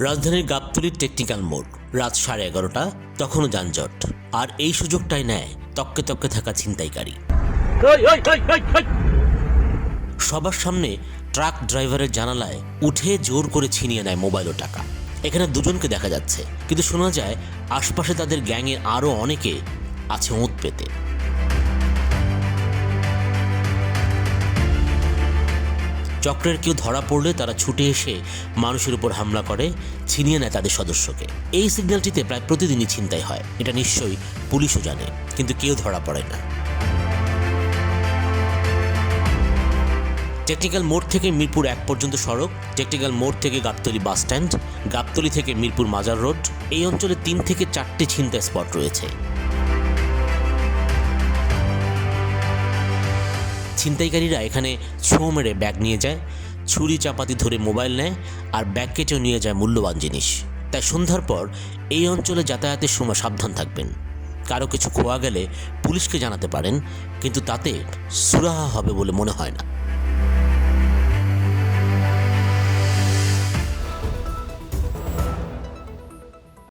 রাজধানীর গাবতলীর টেকনিক্যাল মোড়, রাত 11:30, তখনও যানজট। আর এই সুযোগটাই নেয় তককে তককে থাকা ছিনতাইকারী। সবার সামনে ট্রাক ড্রাইভারের জানালায় উঠে জোর করে ছিনিয়ে নেয় মোবাইল ও টাকা। এখানে দুজনকে দেখা যাচ্ছে, কিন্তু শোনা যায় আশপাশে তাদের গ্যাংয়ের আরও অনেকে আছে ওঁত পেতে। চক্রের কেউ ধরা পড়লে তারা ছুটে এসে মানুষের উপর হামলা করে, ছিনিয়ে নেয় তাদের সদস্যকে। এই সিগন্যালটিতে প্রায় প্রতিদিনই ছিনতাই হয়, এটা নিশ্চয়ই পুলিশও জানে, কিন্তু কেউ ধরা পড়ে না। টেকনিক্যাল মোড় থেকে মিরপুর 1 পর্যন্ত সড়ক, টেকনিক্যাল মোড় থেকে গাবতলী বাস স্ট্যান্ড, গাবতলী থেকে মিরপুর মাজার রোড, এই অঞ্চলে 3 থেকে 4টে ছিনতাই স্পট রয়েছে। ছিনতাইকারীরা এখানে ছোঁ মেরে ব্যাগ নিয়ে যায়, ছুরি চাপাতি ধরে মোবাইল নেয়, আর ব্যাগ কেটেও নিয়ে যায় মূল্যবান জিনিস। তাই সন্ধ্যার পর এই অঞ্চলে যাতায়াতের সময় সাবধান থাকবেন। কারো কিছু খোয়া গেলে পুলিশকে জানাতে পারেন, কিন্তু তাতে সুরাহা হবে বলে মনে হয় না।